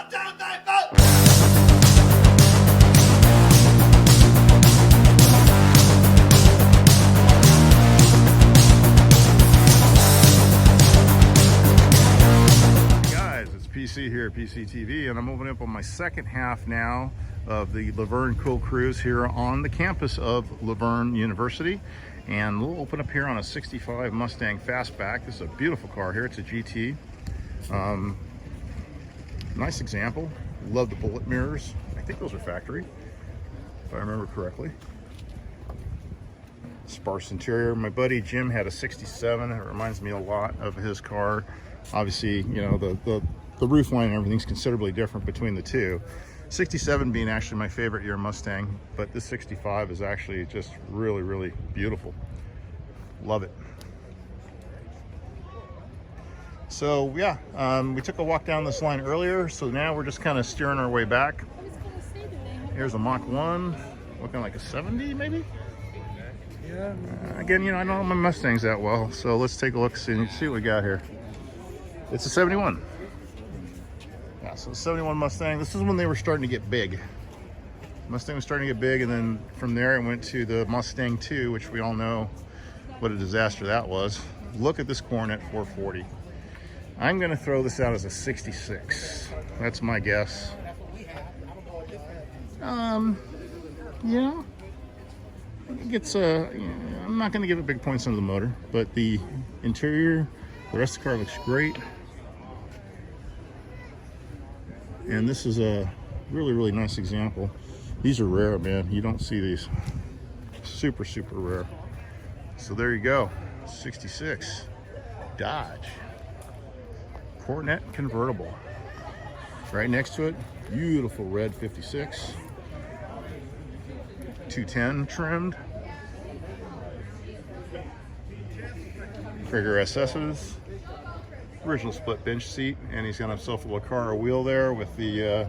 PC here at PCTV, and I'm moving up on my second half now of the Laverne Cool Cruise here on the campus of Laverne University. And we'll open up here on a 65 Mustang Fastback. This is a beautiful car here. It's a GT. Nice example. Love the bullet mirrors. I think those are factory, if I remember correctly. Sparse interior. My buddy Jim had a 67. It reminds me a lot of his car. Obviously, you know, the roof line and everything's considerably different between the two. 67 being actually my favorite year Mustang, but this 65 is actually just really, really beautiful. Love it. So yeah, we took a walk down this line earlier, so now we're just kind of steering our way back. Here's a Mach 1, looking like a 70 maybe? Yeah. Again, you know, I don't know my Mustangs that well, so let's take a look and see what we got here. It's a 71. Yeah, so 71 Mustang. This is when they were starting to get big. Mustang was starting to get big, and then from there it went to the Mustang 2, which we all know what a disaster that was. Look at this Coronet 440. I'm gonna throw this out as a 66. That's my guess. Yeah, it gets I'm not gonna give it big points on the motor, but the interior, the rest of the car looks great. And this is a really, really nice example. These are rare, man. You don't see these. Super, super rare. So there you go. 66 Dodge Coronet convertible. Right next to it, beautiful red 56. 210 trimmed. Trigger SS's. Original split bench seat, and he's got himself a Car wheel there with the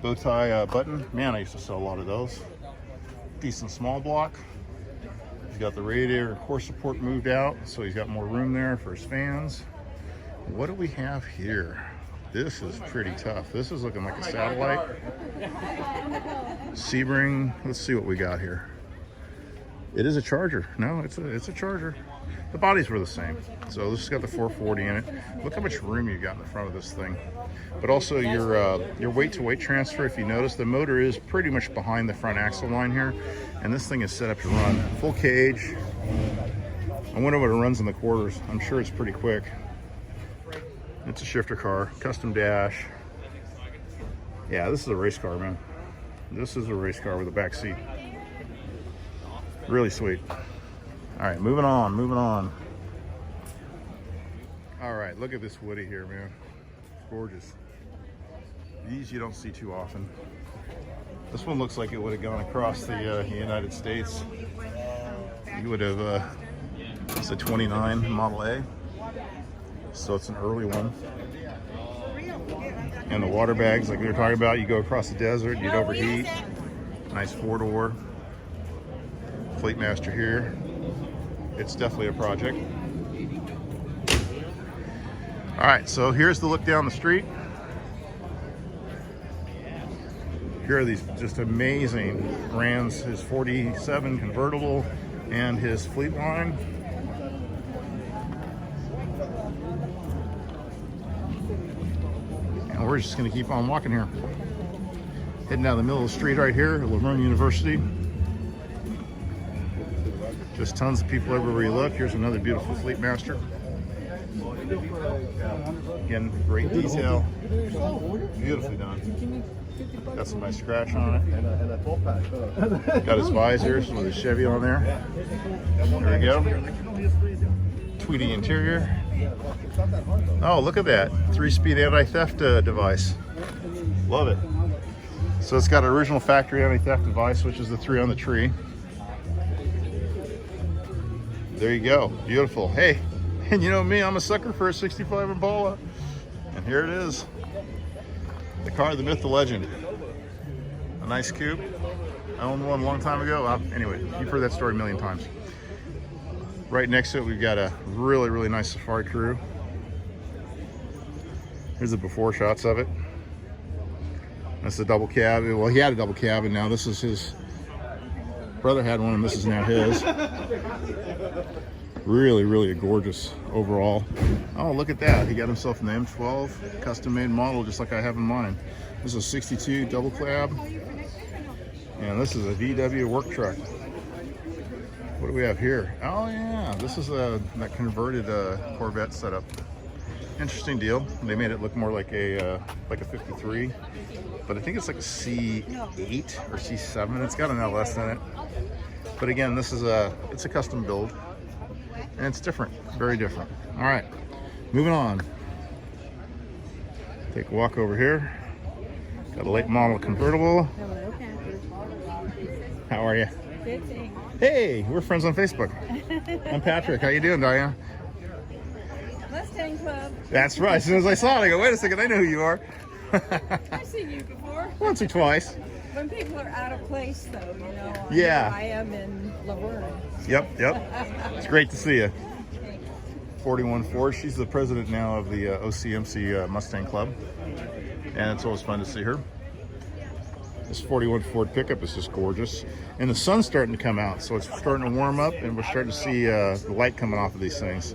bow tie button. Man, I used to sell a lot of those. Decent small block. He's got the radiator and core support moved out, so he's got more room there for his fans. What do we have here? This is pretty tough. This is looking like a satellite. Sebring. Let's see what we got here. It is a Charger. No, it's a Charger. The bodies were the same. So this has got the 440 in it. Look how much room you got in the front of this thing. But also your weight-to-weight transfer, if you notice, the motor is pretty much behind the front axle line here. And this thing is set up to run full cage. I wonder what it runs in the quarters. I'm sure it's pretty quick. It's a shifter car, custom dash. Yeah, this is a race car, man. This is a race car with a back seat. Really sweet. All right, moving on, moving on. All right, look at this Woody here, man. Gorgeous. These you don't see too often. This one looks like it would have gone across the United States. You would have, it's a 29 Model A. So it's an early one. And the water bags, like we were talking about, you go across the desert, you'd overheat. Nice 4-door. Fleet Master here. It's definitely a project. All right, so here's the look down the street. Here are these just amazing Rams, his 47 convertible and his Fleet line. And we're just gonna keep on walking here. Heading down the middle of the street right here at Laverne University. Just tons of people everywhere you look. Here's another beautiful Fleet Master. Again, great detail. Beautifully done. Got some nice scratch on it. Got his visors with his Chevy on there. There we go. Tweedy interior. Oh, look at that. 3-speed anti-theft device. Love it. So it's got an original factory anti-theft device, which is the 3 on the tree. There you go. Beautiful. Hey, and you know me, I'm a sucker for a 65 Impala. And here it is. The car, the myth, the legend. A nice coupe. I owned one a long time ago. Anyway, you've heard that story a million times. Right next to it, we've got a really, really nice Safari Crew. Here's the before shots of it. That's the double cab. Well, he had a double cab, and now this is his brother had one, and this is now his. Really, really a gorgeous overall. Oh, look at that. He got himself an M12 custom-made model, just like I have in mine. This is a 62 double cab. And this is a VW work truck. What do we have here? Oh, yeah. This is that converted Corvette setup. Interesting deal. They made it look more like a 53, but I think it's like a C8 or C7. It's got an LS in it. But again, it's a custom build, and it's different, very different. All right, moving on. Take a walk over here. Got a late model convertible. Hello, Patrick. How are you? Good thing. Hey, we're friends on Facebook. I'm Patrick. How you doing, Diana? Mustang Club. That's right. As soon as I saw it, I go, wait a second, I know who you are. I've seen you before. Once or twice. When people are out of place, though, you know. Yeah. I am in Laverne. Yep. It's great to see you. 41 Ford. She's the president now of the OCMC Mustang Club, and it's always fun to see her. This 41 Ford pickup is just gorgeous, and the sun's starting to come out, so it's starting to warm up, and we're starting to see the light coming off of these things.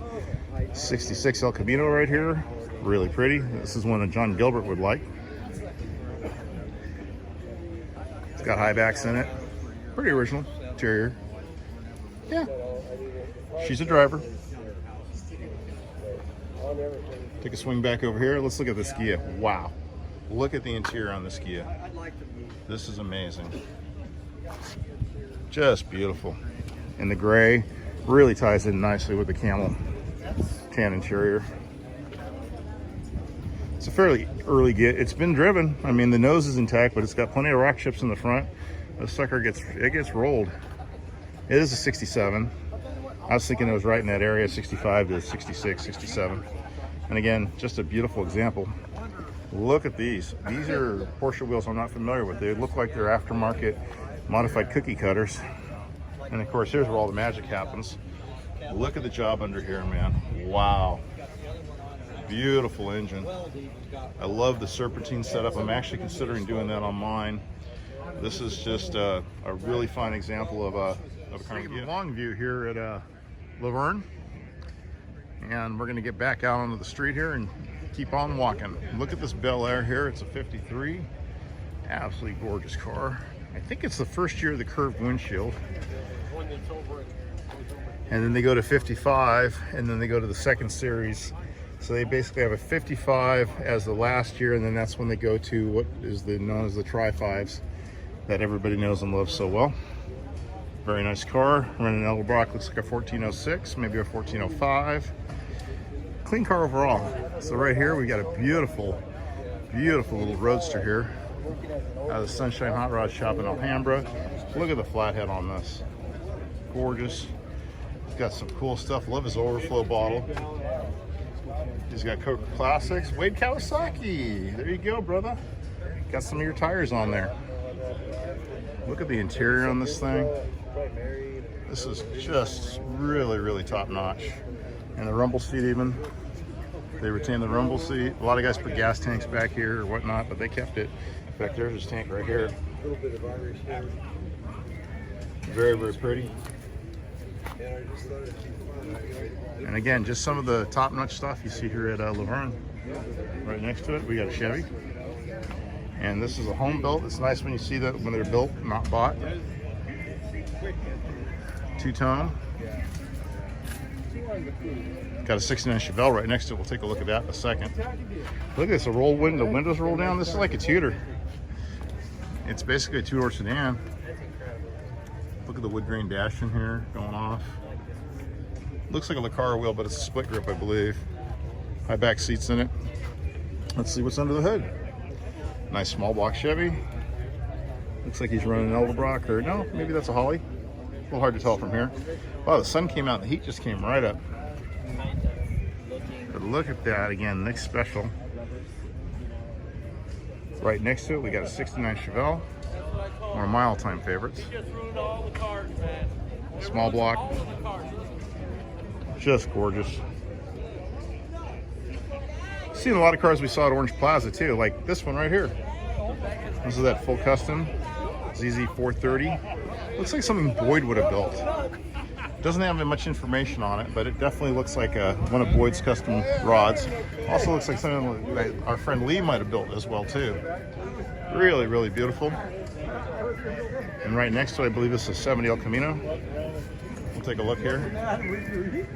66 El Camino right here, really pretty. This is one that John Gilbert would like. It's got high backs in it, pretty original interior. Yeah, she's a driver. Take a swing back over here. Let's look at this Kia. Wow, look at the interior on this Kia. This is amazing. Just beautiful. And the gray really ties in nicely with the camel tan interior. It's a fairly early get. It's been driven. I mean, the nose is intact, but it's got plenty of rock chips in the front. The sucker gets rolled. It is a 67. I was thinking it was right in that area, 65 to 66, 67. And again, just a beautiful example. Look at these. These are Porsche wheels I'm not familiar with. They look like they're aftermarket modified cookie cutters. And of course, here's where all the magic happens. Look at the job under here, man. Wow. Beautiful engine. I love the serpentine setup. I'm actually considering doing that on mine. This is just a really fine example of a kind of long view here at Laverne. And we're going to get back out onto the street here and keep on walking. Look at this Bel Air here. It's a 53. Absolutely gorgeous car. I think it's the first year of the curved windshield. And then they go to 55, and then they go to the second series. So they basically have a 55 as the last year, and then that's when they go to what is known as the Tri-5s that everybody knows and loves so well. Very nice car. Running Edelbrock, looks like a 1406, maybe a 1405. Clean car overall. So right here we got a beautiful, beautiful little roadster here out of the Sunshine Hot Rod Shop in Alhambra. Look at the flathead on this. Gorgeous. He's got some cool stuff. Love his overflow bottle. He's got Coke Classics. Wade Kawasaki. There you go, brother. Got some of your tires on there. Look at the interior on this thing. This is just really, really top notch. And the rumble seat even. They retain the rumble seat. A lot of guys put gas tanks back here or whatnot, but they kept it. In fact, there's his tank right here. Very, very pretty. And again, just some of the top-notch stuff you see here at Laverne. Right next to it, we got a Chevy. And this is a home built. It's nice when you see that when they're built, not bought. Two-tone. Got a 69 Chevelle right next to it. We'll take a look at that in a second. Look at this, a roll window. The windows roll down. This is like a Tudor. It's basically a two-door sedan. Look at the wood grain dash in here going off. Looks like a Lecaro wheel, but it's a split grip, I believe. High back seats in it. Let's see what's under the hood. Nice small block Chevy. Looks like he's running an Edelbrock, or no, maybe that's a Holly. A little hard to tell from here. Wow, the sun came out and the heat just came right up. But look at that again, next special. Right next to it, we got a 69 Chevelle. One of my all-time favorites. Small block. Just gorgeous. Seen a lot of cars we saw at Orange Plaza too, like this one right here. This is that full custom ZZ430. Looks like something Boyd would have built. Doesn't have much information on it, but it definitely looks like one of Boyd's custom rods. Also looks like something that our friend Lee might have built as well too. Really, really beautiful. And right next to it, I believe this is 70 El Camino. We'll take a look here.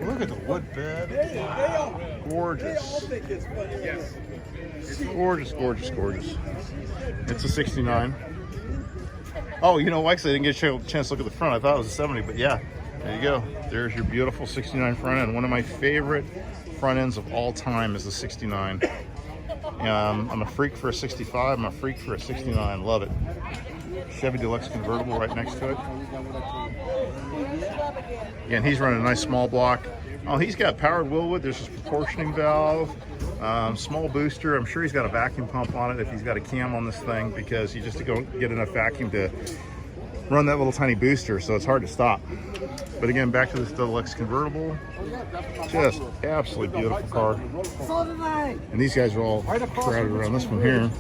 Look at the wood bed. Gorgeous. Gorgeous, gorgeous, gorgeous. It's a 69. Oh, you know what? I didn't get a chance to look at the front. I thought it was a 70, but yeah, there you go. There's your beautiful 69 front end. One of my favorite front ends of all time is the 69. I'm a freak for a 65. I'm a freak for a 69. Love it. Chevy Deluxe convertible right next to it. Again, he's running a nice small block. Oh, he's got powered Willwood. There's his proportioning valve, small booster. I'm sure he's got a vacuum pump on it if he's got a cam on this thing, because you just don't get enough vacuum to run that little tiny booster, so it's hard to stop. But again, back to this Deluxe convertible. Just absolutely beautiful car. And these guys are all crowded around this one here.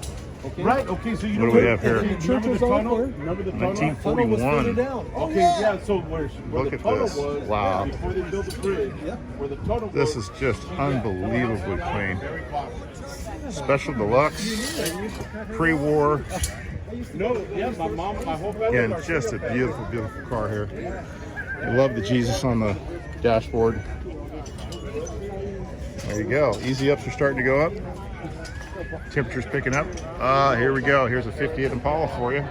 Right, okay, so you What do we have here? Remember the tunnel? Remember the tunnel? 1941. Okay, yeah, so where Look the at tunnel this. was, Wow. before they built the bridge, where the tunnel This was, is just unbelievably clean. Special Deluxe, pre-war. no, yeah, my whole family. Again, just a beautiful, beautiful car here. I love the Jesus on the dashboard. There you go. Easy ups are starting to go up. Temperature's picking up. Here we go. Here's a 58 Impala for you.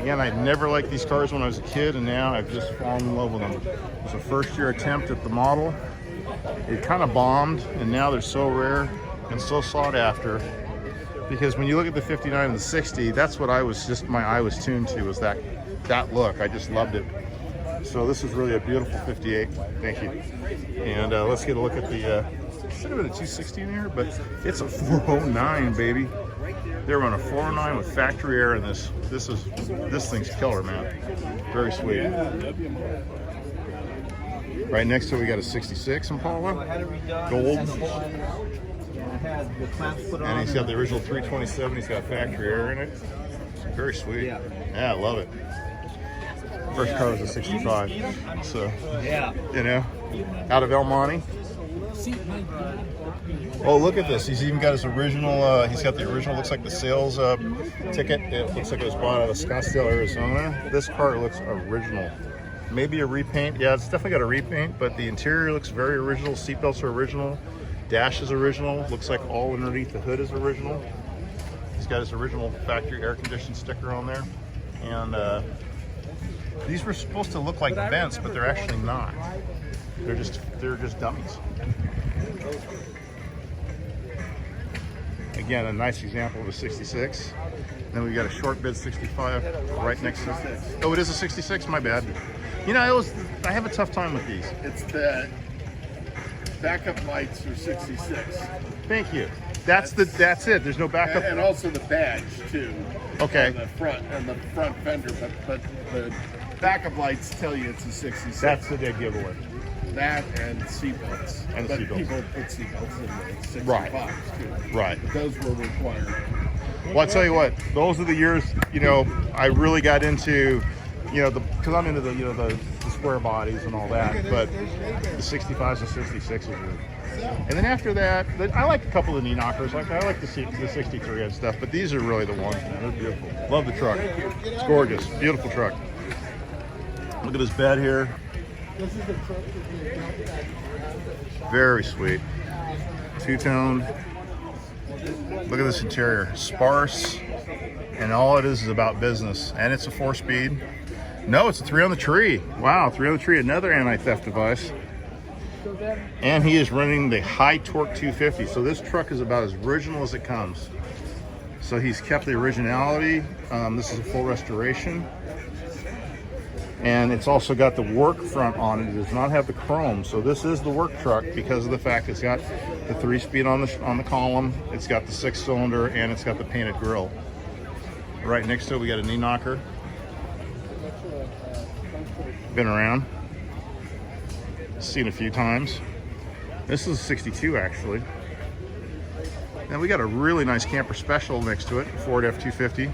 Again, I never liked these cars when I was a kid, and now I've just fallen in love with them. It was a first-year attempt at the model. It kind of bombed, and now they're so rare and so sought after. Because when you look at the 59 and the 60, that's what my eye was tuned to, was that look. I just loved it. So this is really a beautiful 58. Thank you. And let's get a look at the. Should have been a 260 in here, but it's a 409, baby. They're running a 409 with factory air in this. This thing's killer, man. Very sweet. Right next to it, we got a 66 Impala, gold. And he's got the original 327. He's got factory air in it. Very sweet. Yeah, I love it. First car was a 65. So, you know, out of El Monte. Oh, look at this. He's even got his original, he's got the original, looks like the sales ticket. It looks like it was bought out of Scottsdale, Arizona. This car looks original. Maybe a repaint. Yeah, it's definitely got a repaint, but the interior looks very original. Seatbelts are original. Dash is original. Looks like all underneath the hood is original. He's got his original factory air conditioning sticker on there. And these were supposed to look like vents, but they're actually not. They're just dummies. Again, a nice example of a 66. Then we've got a short bid 65 right next to it. Oh, it is a 66? My bad. You know, I have a tough time with these. It's the backup lights are 66. Thank you. That's it. There's no backup. And also the badge too. Okay. On the front fender, but the backup lights tell you it's a 66. That's the dead giveaway. That and seatbelts. And but seatbelts. people put seatbelts in the 65s Right. too. Right. But those were required. Well, I tell you what, those are the years, you know, I really got into, you know, because I'm into the square bodies and all that, but the 65s and 66s were. And then after that, I like a couple of knee knockers. Like I like the 63 and stuff, but these are really the ones, man. They're beautiful. Love the truck. It's gorgeous. Beautiful truck. Look at this bed here. Very sweet. Two-tone. Look at this interior. Sparse. And all it is about business. And it's a 4-speed. No, it's a 3 on the tree. Wow, 3 on the tree. Another anti-theft device. And he is running the high torque 250. So this truck is about as original as it comes. So he's kept the originality. This is a full restoration. And it's also got the work front on it. It does not have the chrome. So this is the work truck because of the fact it's got the 3-speed on the column. It's got the 6-cylinder and it's got the painted grille. Right next to it, we got a knee knocker. Been around. Seen a few times. This is a 62 actually. Then we got a really nice camper special next to it, Ford F-250.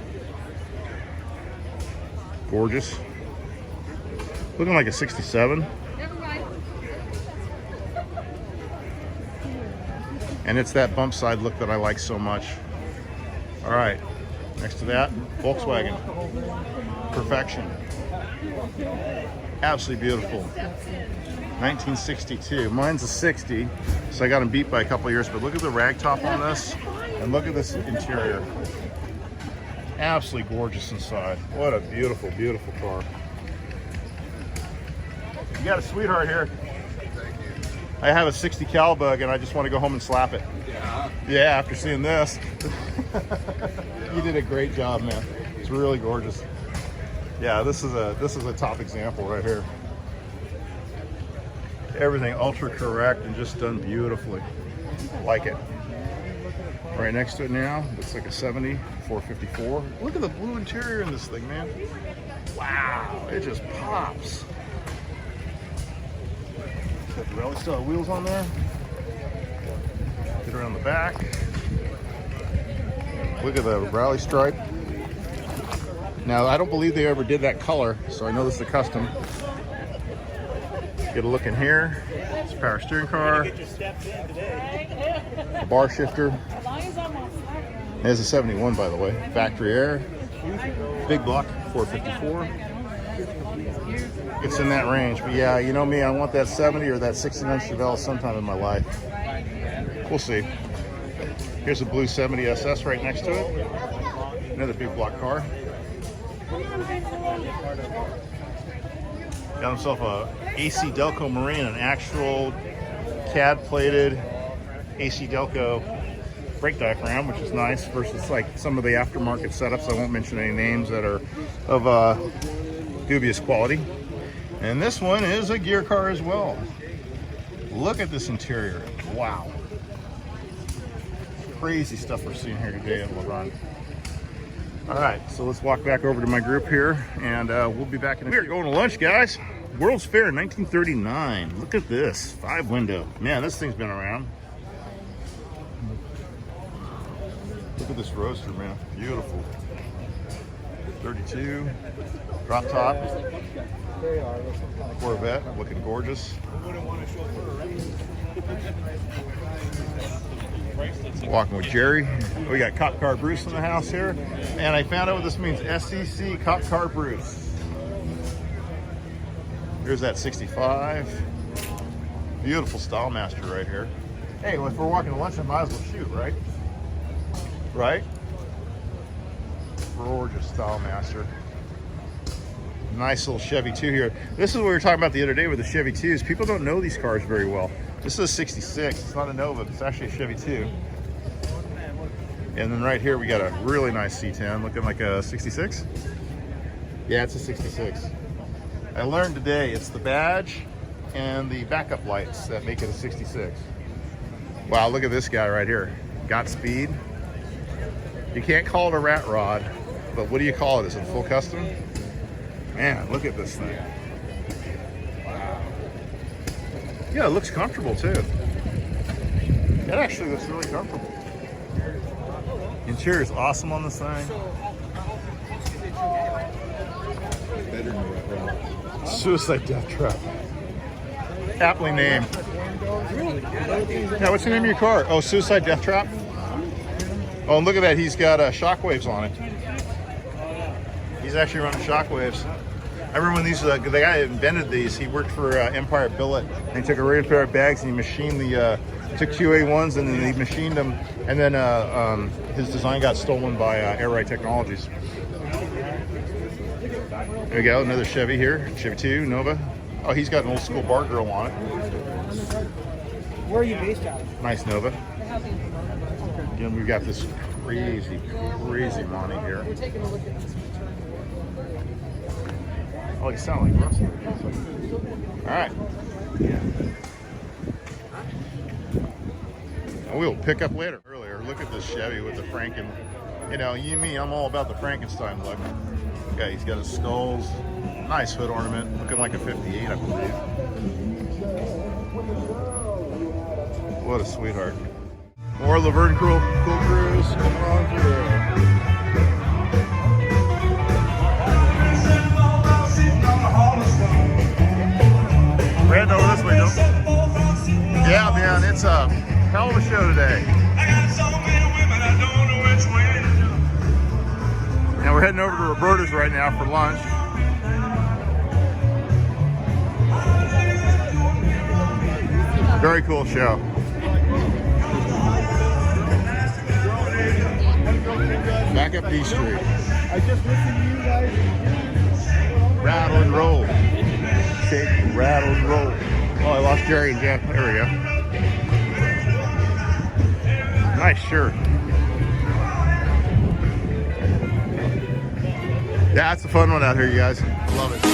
Gorgeous. Looking like a 67. And it's that bump side look that I like so much. All right, next to that, Volkswagen. Perfection. Absolutely beautiful. 1962. Mine's a 60, so I got them beat by a couple years, but look at the rag top on this, and look at this interior. Absolutely gorgeous inside. What a beautiful, beautiful car. You got a sweetheart here. I have a 60 Calbug, and I just want to go home and slap it. Yeah, after seeing this. You did a great job, man. It's really gorgeous. Yeah, this is a top example right here. Everything ultra correct and just done beautifully. Like it. Right next to it now, looks like a 70 454. Look at the blue interior in this thing, man. Wow, it just pops. Got the rally style wheels on there. Get around the back. Look at the rally stripe. Now, I don't believe they ever did that color, so I know this is a custom. Get a look in here. It's a power steering car. A bar shifter. There's a 71, by the way. Factory air. Big block, 454. It's in that range, but yeah, you know me, I want that 70 or that 69 Chevelle sometime in my life. We'll see. Here's a blue 70 SS right next to it. Another big block car. Got himself a AC Delco Marine, an actual CAD plated AC Delco brake diaphragm, which is nice versus like some of the aftermarket setups. I won't mention any names that are of dubious quality. And this one is a gear car as well. Look at this interior. Wow. Crazy stuff we're seeing here today at Laverne. All right, so let's walk back over to my group here, and we'll be back in a few. We're going to lunch, guys. World's Fair 1939. Look at this, 5-window. Man, this thing's been around. Look at this roadster, man. Beautiful. 32, drop top. Corvette, looking gorgeous. Walking with Jerry. We got Cop Car Bruce in the house here. And I found out what this means. SEC Cop Car Bruce. Here's that 65. Beautiful Style Master right here. Hey, well, if we're walking to lunch, I might as well shoot, right? Right? Gorgeous Style Master. Nice little Chevy 2 here. This is what we were talking about the other day with the Chevy 2s. People don't know these cars very well. This is a 66. It's not a Nova, it's actually a Chevy 2. And then right here we got a really nice C10 looking like a 66. Yeah, it's a 66. I learned today it's the badge and the backup lights that make it a 66. Wow, look at this guy right here. Got speed. You can't call it a rat rod, but what do you call it? Is it a full custom? Man, look at this thing. Wow. Yeah, it looks comfortable too. It actually looks really comfortable. Interior is awesome on this thing. Suicide Death Trap. Aptly named. Yeah, what's the name of your car? Oh, Suicide Death Trap? Oh, and look at that. He's got shockwaves on it. He's actually running shockwaves. I remember when these, the guy that invented these, he worked for Empire Billet. And he took a regular pair of bags and he machined took QA1s and then he machined them. And then his design got stolen by Air Ride Technologies. There we go, another Chevy here. Chevy 2, Nova. Oh, he's got an old school bar grill on it. Where are you based out of? Nice Nova. Again, we've got this crazy, crazy Monty here. We're taking a look at this. Oh, you sound like Russell. All right. We'll pick up later. Earlier, look at this Chevy with the Franken. You know, you and me, I'm all about the Frankenstein look. Yeah, he's got his skulls. Nice hood ornament, looking like a 58, I believe. What a sweetheart. More Laverne cool crews coming on through. We're heading over this way, Joe. Yeah, man, it's a hell of a show today. And we're heading over to Roberta's right now for lunch. Very cool show. Back up D Street. I just listened to you guys. Rattle and roll. Shake, rattle and roll. Oh, I lost Jerry and Jeff. There we go. Nice shirt. Yeah, it's a fun one out here, you guys. Love it.